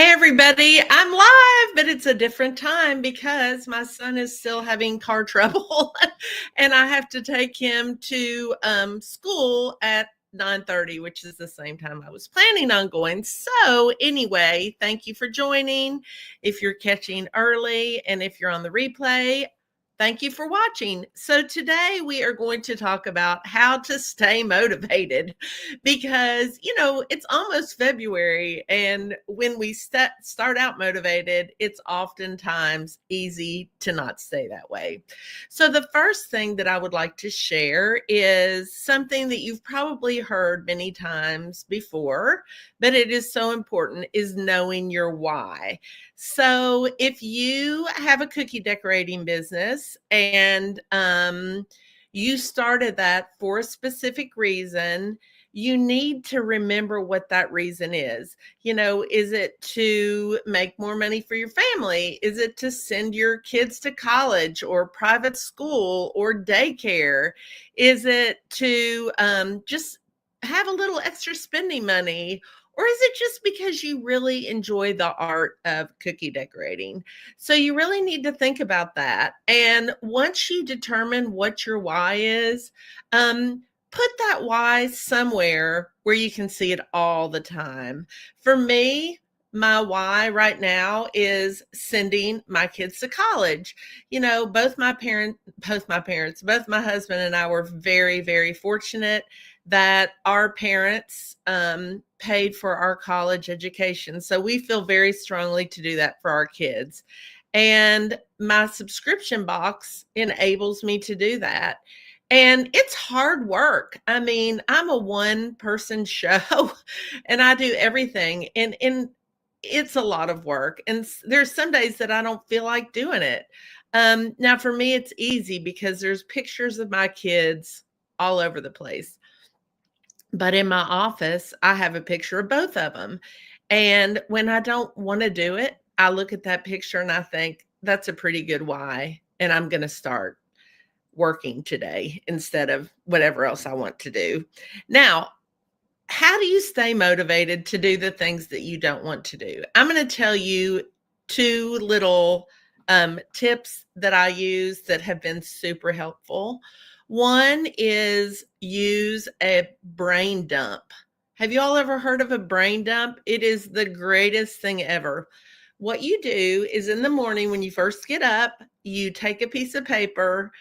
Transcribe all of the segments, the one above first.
Hey everybody, I'm live, but it's a different time because my son is still having car trouble and I have to take him to school at 9:30, which is the same time I was planning on going. So anyway, thank you for joining. If you're catching early and if you're on the replay, thank you for watching. So today we are going to talk about how to stay motivated because, it's almost February. And when we start out motivated, it's oftentimes easy to not stay that way. So the first thing that I would like to share is something that you've probably heard many times before, but it is so important, is knowing your why. So if you have a cookie decorating business and you started that for a specific reason, you need to remember what that reason is. Is it to make more money for your family? Is it to send your kids to college or private school or daycare? Is it to just have a little extra spending money? Or is it just because you really enjoy the art of cookie decorating? So you really need to think about that. And once you determine what your why is, put that why somewhere where you can see it all the time. For me, my why right now is sending my kids to college. Both my husband and I were very, very fortunate that our parents paid for our college education. So we feel very strongly to do that for our kids. And my subscription box enables me to do that. And it's hard work. I mean, I'm a one-person show and I do everything. And it's a lot of work. And there's some days that I don't feel like doing it. Now, for me, it's easy because there's pictures of my kids all over the place. But in my office, I have a picture of both of them. And when I don't want to do it, I look at that picture and I think, that's a pretty good why. And I'm going to start working today instead of whatever else I want to do. Now, how do you stay motivated to do the things that you don't want to do? I'm going to tell you two little tips that I use that have been super helpful. One is use a brain dump. Have you all ever heard of a brain dump? It is the greatest thing ever. What you do is in the morning when you first get up, you take a piece of paper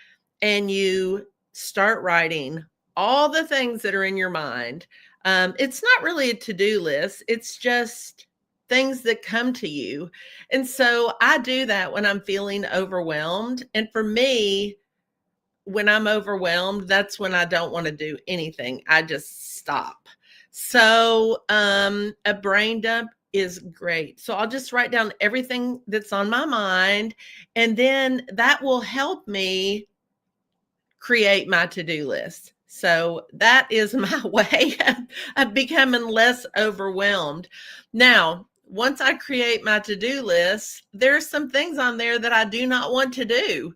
and you start writing all the things that are in your mind. It's not really a to-do list. It's just things that come to you. And so I do that when I'm feeling overwhelmed. And for me, when I'm overwhelmed, that's when I don't want to do anything. I just stop. So a brain dump is great. So I'll just write down everything that's on my mind, and then that will help me create my to-do list. So that is my way of becoming less overwhelmed. Now, once I create my to-do list, there's some things on there that I do not want to do.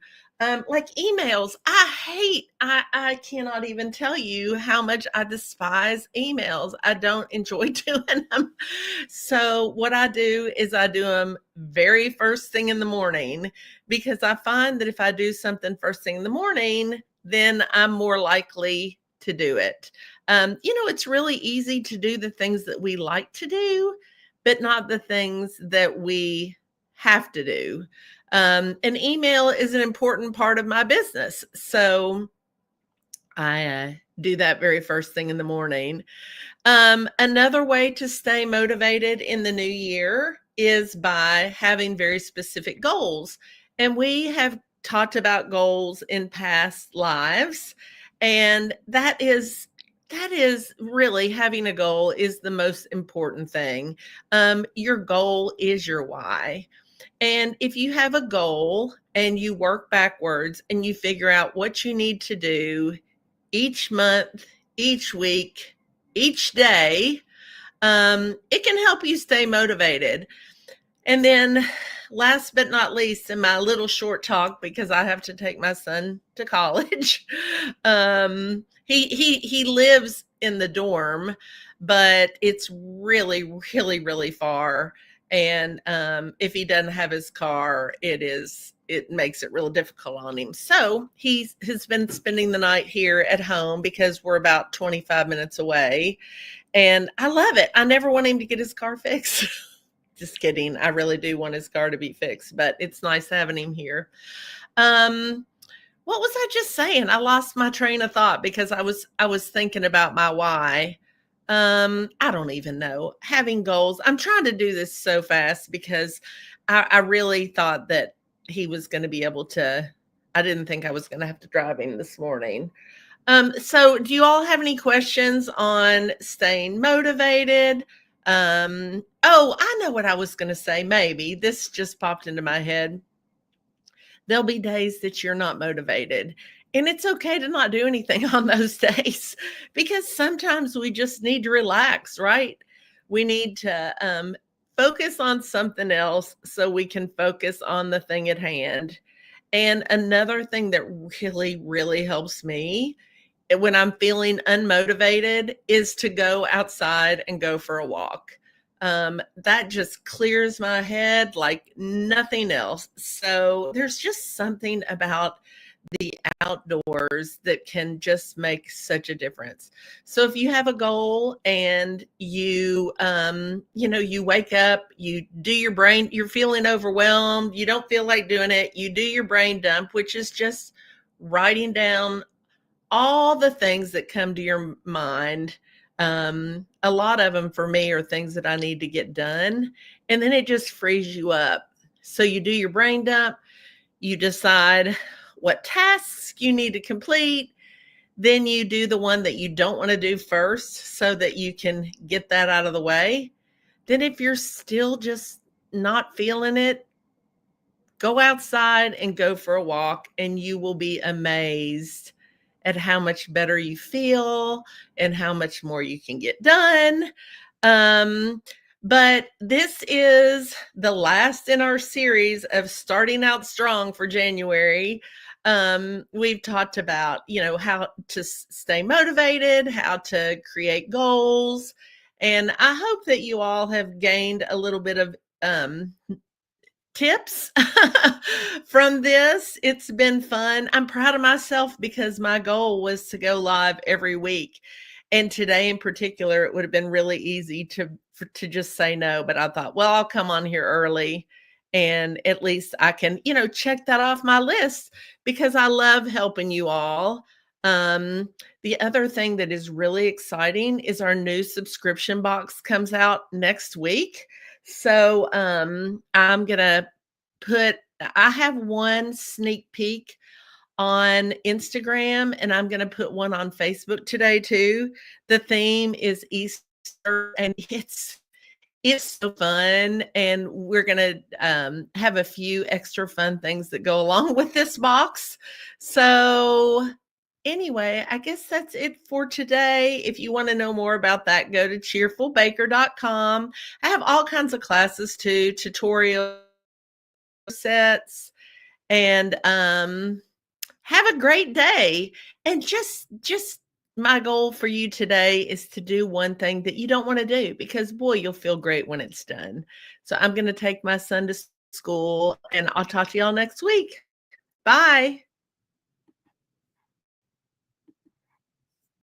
Like emails. I cannot even tell you how much I despise emails. I don't enjoy doing them. So what I do is I do them very first thing in the morning, because I find that if I do something first thing in the morning, then I'm more likely to do it. It's really easy to do the things that we like to do, but not the things that we have to do. An email is an important part of my business. So I do that very first thing in the morning. Another way to stay motivated in the new year is by having very specific goals. And we have talked about goals in past lives. And that is really, having a goal is the most important thing. Your goal is your why. And if you have a goal and you work backwards and you figure out what you need to do each month, each week, each day, it can help you stay motivated. And then last but not least, in my little short talk, because I have to take my son to college, he lives in the dorm, but it's really, really, really far. And if he doesn't have his car, it makes it real difficult on him. So he has been spending the night here at home because we're about 25 minutes away. And I love it. I never want him to get his car fixed. Just kidding. I really do want his car to be fixed, but it's nice having him here. What was I just saying? I lost my train of thought because I was thinking about my why. I don't even know. Having goals. I'm trying to do this so fast because I really thought that he was going to be able to. I didn't think I was going to have to drive him this morning. So do you all have any questions on staying motivated? Oh, I know what I was going to say. Maybe this just popped into my head. There'll be days that you're not motivated. And it's okay to not do anything on those days because sometimes we just need to relax, right? We need to focus on something else so we can focus on the thing at hand. And another thing that really, really helps me when I'm feeling unmotivated is to go outside and go for a walk. That just clears my head like nothing else. So there's just something about the outdoors that can just make such a difference. So if you have a goal and you wake up, you do your brain, you're feeling overwhelmed, you don't feel like doing it, you do your brain dump, which is just writing down all the things that come to your mind. A lot of them for me are things that I need to get done. And then it just frees you up. So you do your brain dump, you decide what tasks you need to complete. Then you do the one that you don't want to do first so that you can get that out of the way. Then if you're still just not feeling it, go outside and go for a walk, and you will be amazed at how much better you feel and how much more you can get done. But this is the last in our series of starting out strong for January. We've talked about, how to stay motivated, how to create goals. And I hope that you all have gained a little bit of tips from this. It's been fun. I'm proud of myself because my goal was to go live every week. And today in particular, it would have been really easy to just say no. But I thought, well, I'll come on here early and at least I can, check that off my list because I love helping you all. The other thing that is really exciting is our new subscription box comes out next week. So I'm gonna I have one sneak peek on Instagram and I'm gonna put one on Facebook today too. The theme is Easter and it's so fun, and we're gonna have a few extra fun things that go along with this box. So anyway, I guess that's it for today. If you want to know more about that, go to cheerfulbaker.com. I have all kinds of classes too, tutorial sets, and have a great day. And just my goal for you today is to do one thing that you don't want to do because boy, you'll feel great when it's done. So I'm going to take my son to school and I'll talk to y'all next week. Bye.